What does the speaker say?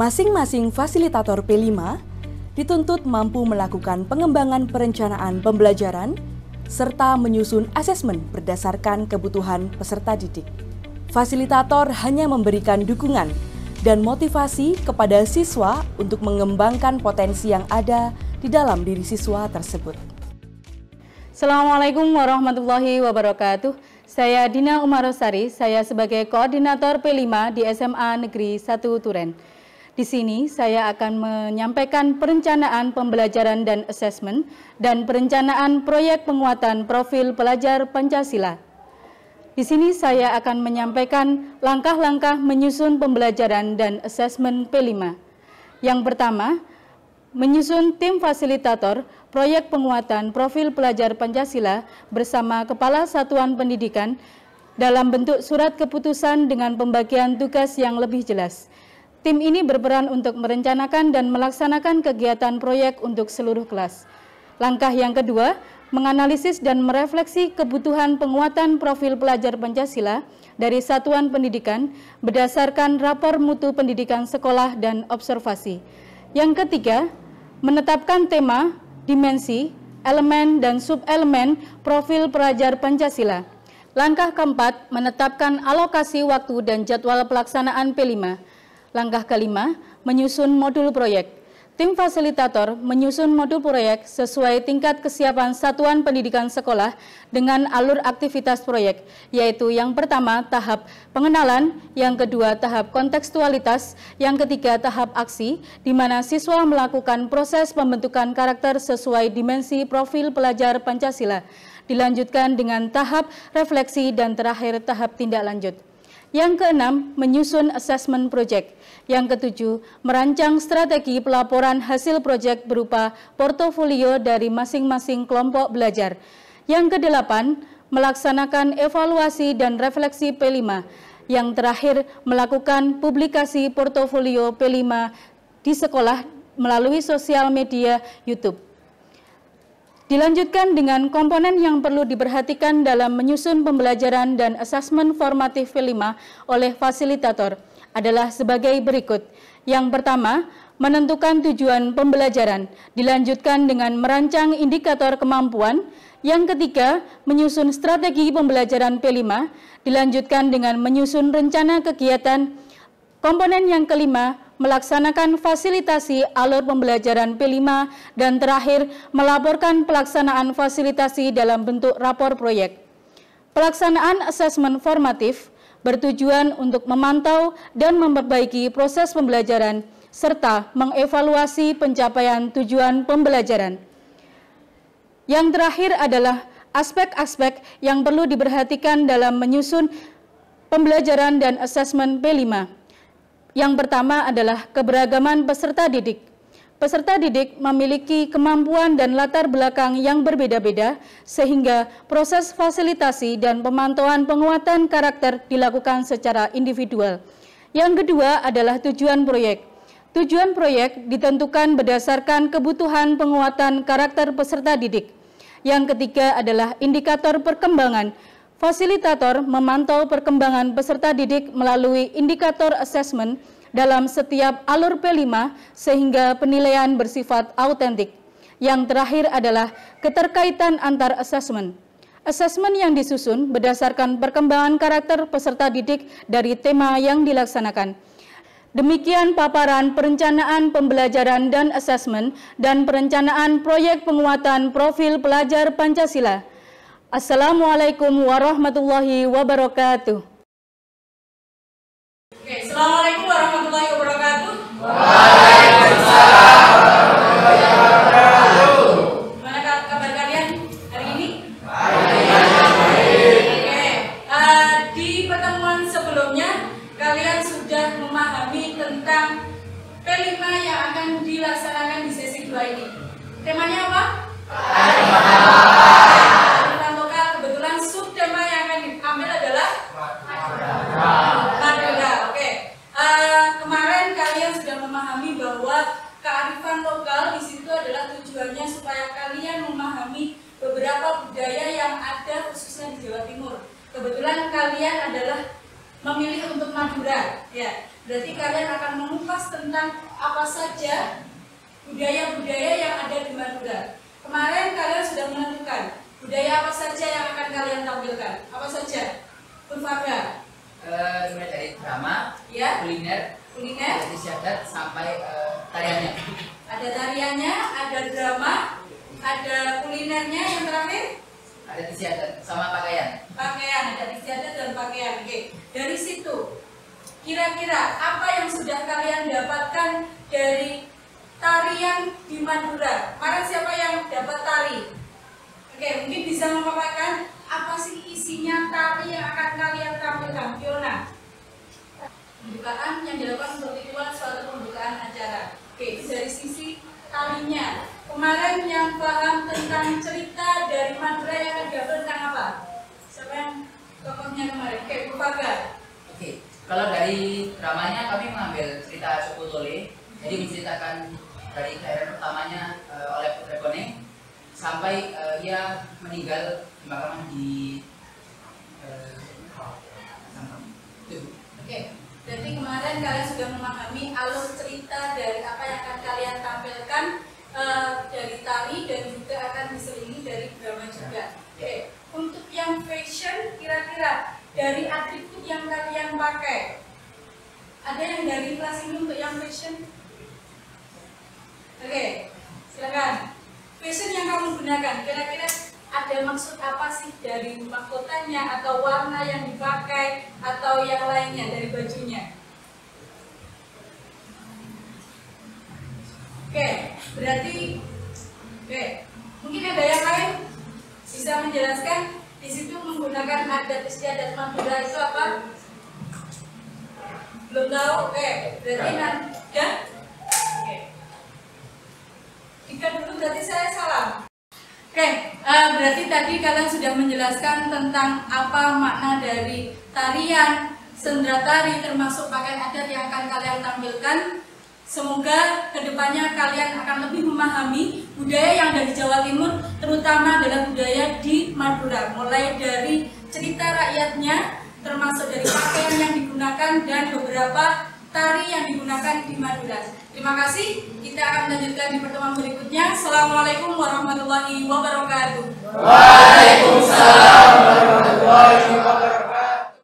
Masing-masing fasilitator P5 dituntut mampu melakukan pengembangan perencanaan pembelajaran serta menyusun asesmen berdasarkan kebutuhan peserta didik. Fasilitator hanya memberikan dukungan dan motivasi kepada siswa untuk mengembangkan potensi yang ada di dalam diri siswa tersebut. Assalamualaikum warahmatullahi wabarakatuh. Saya Dina Umarosari, saya sebagai koordinator P5 di SMA Negeri 1 Turen. Di sini saya akan menyampaikan perencanaan pembelajaran dan asesmen dan perencanaan proyek penguatan profil pelajar Pancasila. Di sini saya akan menyampaikan langkah-langkah menyusun pembelajaran dan asesmen P5. Yang pertama, menyusun tim fasilitator proyek penguatan profil pelajar Pancasila bersama Kepala Satuan Pendidikan dalam bentuk surat keputusan dengan pembagian tugas yang lebih jelas. Tim ini berperan untuk merencanakan dan melaksanakan kegiatan proyek untuk seluruh kelas. Langkah yang kedua, menganalisis dan merefleksi kebutuhan penguatan profil pelajar Pancasila dari satuan pendidikan berdasarkan rapor mutu pendidikan sekolah dan observasi. Yang ketiga, menetapkan tema, dimensi, elemen, dan subelemen profil pelajar Pancasila. Langkah keempat, menetapkan alokasi waktu dan jadwal pelaksanaan P5. Langkah kelima, menyusun modul proyek. Tim fasilitator menyusun modul proyek sesuai tingkat kesiapan satuan pendidikan sekolah dengan alur aktivitas proyek, yaitu yang pertama tahap pengenalan, yang kedua tahap kontekstualitas, yang ketiga tahap aksi, di mana siswa melakukan proses pembentukan karakter sesuai dimensi profil pelajar Pancasila, dilanjutkan dengan tahap refleksi dan terakhir tahap tindak lanjut. Yang keenam, menyusun asesmen proyek. Yang ketujuh, merancang strategi pelaporan hasil proyek berupa portofolio dari masing-masing kelompok belajar. Yang kedelapan, melaksanakan evaluasi dan refleksi P5. Yang terakhir, melakukan publikasi portofolio P5 di sekolah melalui sosial media YouTube. Dilanjutkan dengan komponen yang perlu diperhatikan dalam menyusun pembelajaran dan asesmen formatif P5 oleh fasilitator adalah sebagai berikut. Yang pertama, menentukan tujuan pembelajaran, dilanjutkan dengan merancang indikator kemampuan. Yang ketiga, menyusun strategi pembelajaran P5, dilanjutkan dengan menyusun rencana kegiatan. Komponen yang kelima, melaksanakan fasilitasi alur pembelajaran P5, dan terakhir melaporkan pelaksanaan fasilitasi dalam bentuk rapor proyek. Pelaksanaan asesmen formatif bertujuan untuk memantau dan memperbaiki proses pembelajaran serta mengevaluasi pencapaian tujuan pembelajaran. Yang terakhir adalah aspek-aspek yang perlu diperhatikan dalam menyusun pembelajaran dan asesmen P5. Yang pertama adalah keberagaman peserta didik. Peserta didik memiliki kemampuan dan latar belakang yang berbeda-beda, sehingga proses fasilitasi dan pemantauan penguatan karakter dilakukan secara individual. Yang kedua adalah tujuan proyek. Tujuan proyek ditentukan berdasarkan kebutuhan penguatan karakter peserta didik. Yang ketiga adalah indikator perkembangan. Fasilitator memantau perkembangan peserta didik melalui indikator asesmen dalam setiap alur P5 sehingga penilaian bersifat autentik. Yang terakhir adalah keterkaitan antar asesmen. Asesmen yang disusun berdasarkan perkembangan karakter peserta didik dari tema yang dilaksanakan. Demikian paparan perencanaan pembelajaran dan asesmen dan perencanaan proyek penguatan profil pelajar Pancasila. Assalamualaikum warahmatullahi wabarakatuh. Oke, assalamualaikum warahmatullahi wabarakatuh. Waalaikumsalam warahmatullahi wabarakatuh. Gimana kabar kalian hari ini? Baik. Oke, di pertemuan sebelumnya kalian sudah memahami tentang P5 yang akan dilaksanakan di sesi 2 ini. Temanya apa? Kearifan lokal. Kebetulan subtema yang akan diambil adalah Madura. Oke. Kemarin kalian sudah memahami bahwa kearifan lokal di situ adalah tujuannya supaya kalian memahami beberapa budaya yang ada khususnya di Jawa Timur. Kebetulan kalian adalah memilih untuk Madura, ya. Berarti kalian akan mengupas tentang apa saja budaya-budaya yang ada di Madura. Kemarin kalian sudah menentukan budaya apa saja yang akan kalian tampilkan. Apa saja? Berfaga. Mulai dari drama, Ya. kuliner, Kuliner. dari istiadat sampai tariannya. Ada tariannya, ada drama, ada kulinernya, yang terakhir Ada istiadat sama pakaian. pakaian, ada istiadat dan pakaian. Oke. Dari situ, kira-kira apa yang sudah kalian dapatkan dari tarian di Madura? Kemarin siapa yang dapat tari? Oke, mungkin bisa memaparkan apa sih isinya tari yang akan kalian tampilkan, Fiona? Pembukaan yang dilakukan untuk ritual suatu pembukaan acara. Oke, itu dari sisi tarinya. Kemarin yang paham tentang cerita dari Madura yang akan diambil tentang apa? Siapa yang tokohnya kemarin? Oke, Bu Faga. Oke, kalau dari dramanya kami mengambil cerita Suku Tole, jadi menceritakan dari kelahiran pertamanya oleh Putra Koneng sampai ia meninggal dimakamkan di Oke, jadi kemarin kalian sudah memahami alur cerita dari apa yang akan kalian tampilkan dari tari dan juga akan diselingi dari drama juga. Oke, untuk yang fashion kira-kira dari atribut yang kalian pakai, ada yang dari kelas ini untuk yang fashion? Oke, silakan. Fashion yang kamu gunakan, kira-kira ada maksud apa sih dari mahkotanya atau warna yang dipakai atau yang lainnya dari bajunya? Oke, berarti mungkin ada yang lain bisa menjelaskan di situ menggunakan adat istiadat Madura itu apa? Belum tahu? Oke, berarti ya? Oke. Jika dulu berarti saya salah. Oke, berarti tadi kalian sudah menjelaskan tentang apa makna dari tarian, sendera tari, termasuk pakaian adat yang akan kalian tampilkan. Semoga kedepannya kalian akan lebih memahami budaya yang ada di Jawa Timur, terutama adalah budaya di Madura, mulai dari cerita rakyatnya, termasuk dari pakaian yang digunakan dan beberapa tari yang digunakan di Madura. Terima kasih. Kita akan lanjutkan di pertemuan berikutnya. Assalamualaikum warahmatullahi wabarakatuh. Waalaikumsalam warahmatullahi wabarakatuh.